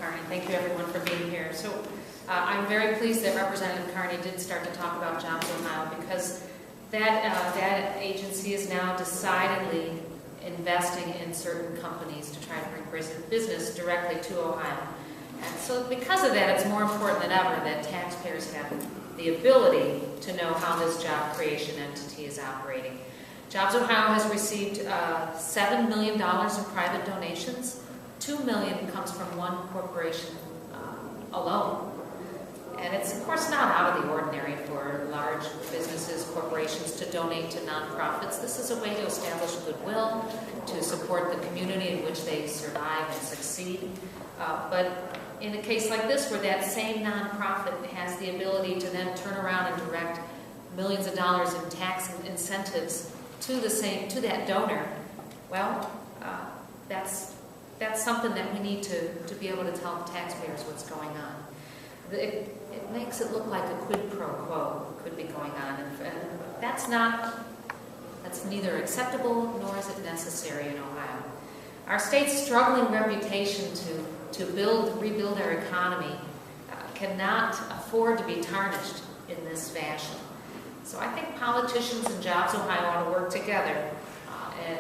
Carney. Thank you, everyone, for being here. So I'm very pleased that Representative Carney did start to talk about Jobs Ohio, because that agency is now decidedly investing in certain companies to try to bring business directly to Ohio. And so because of that, it's more important than ever that taxpayers have the ability to know how this job creation entity is operating. Jobs Ohio has received $7 million in private donations. $2 million comes from one corporation alone. And it's, of course, not out of the ordinary for large businesses, corporations to donate to nonprofits. This is a way to establish goodwill, to support the community in which they survive and succeed. But in a case like this, where that same nonprofit has the ability to then turn around and direct millions of dollars in tax incentives to that donor, well, that's something that we need to be able to tell the taxpayers what's going on. It makes it look like a quid pro quo could be going on, and that's neither acceptable nor is it necessary in Ohio. Our state's struggling reputation to rebuild our economy cannot afford to be tarnished in this fashion. So I think politicians and Jobs Ohio ought to work together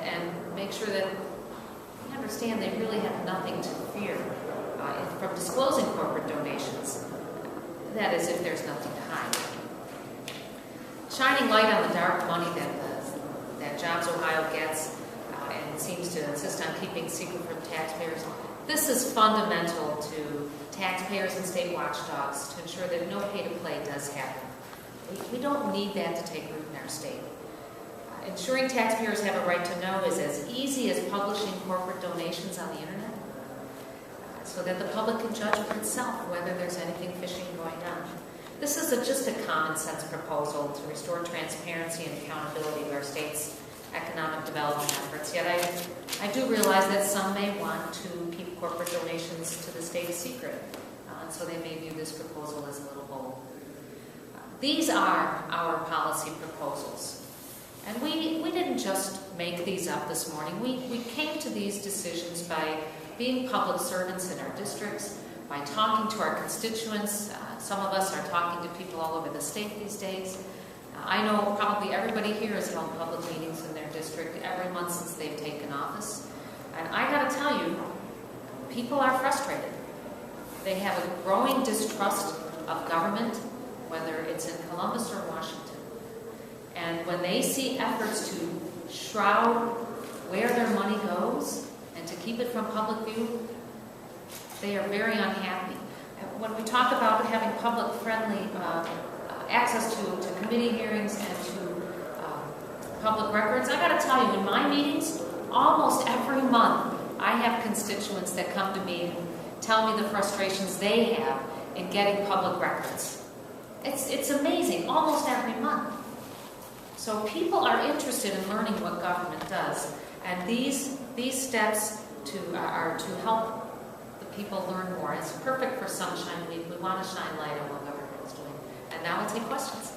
and make sure that we understand they really have nothing to fear from disclosing corporate donations. That is, if there's nothing to hide. Shining light on the dark money that Jobs Ohio gets and seems to insist on keeping secret from taxpayers, this is fundamental to taxpayers and state watchdogs to ensure that no pay-to-play does happen. We don't need that to take root in our state. Ensuring taxpayers have a right to know is as easy as publishing corporate donations on the internet, so that the public can judge for itself whether there's anything fishy going on. This is just a common sense proposal to restore transparency and accountability of our state's economic development efforts. Yet I do realize that some may want to keep corporate donations to the state a secret, and so they may view this proposal as a little bold. These are our policy proposals. And we didn't just make these up this morning. We came to these decisions by being public servants in our districts, by talking to our constituents. Some of us are talking to people all over the state these days. I know probably everybody here has held public meetings in their district every month since they've taken office. And I got to tell you, people are frustrated. They have a growing distrust of government, whether it's in Columbus or Washington. And when they see efforts to shroud where their money goes and to keep it from public view, they are very unhappy. When we talk about having public-friendly access to committee hearings and to public records, I got to tell you, in my meetings, almost every month, I have constituents that come to me and tell me the frustrations they have in getting public records. It's amazing, almost every month. So people are interested in learning what government does, and these steps are to help the people learn more. It's perfect for Sunshine Week. We want to shine light on what government is doing. And now we'll take questions.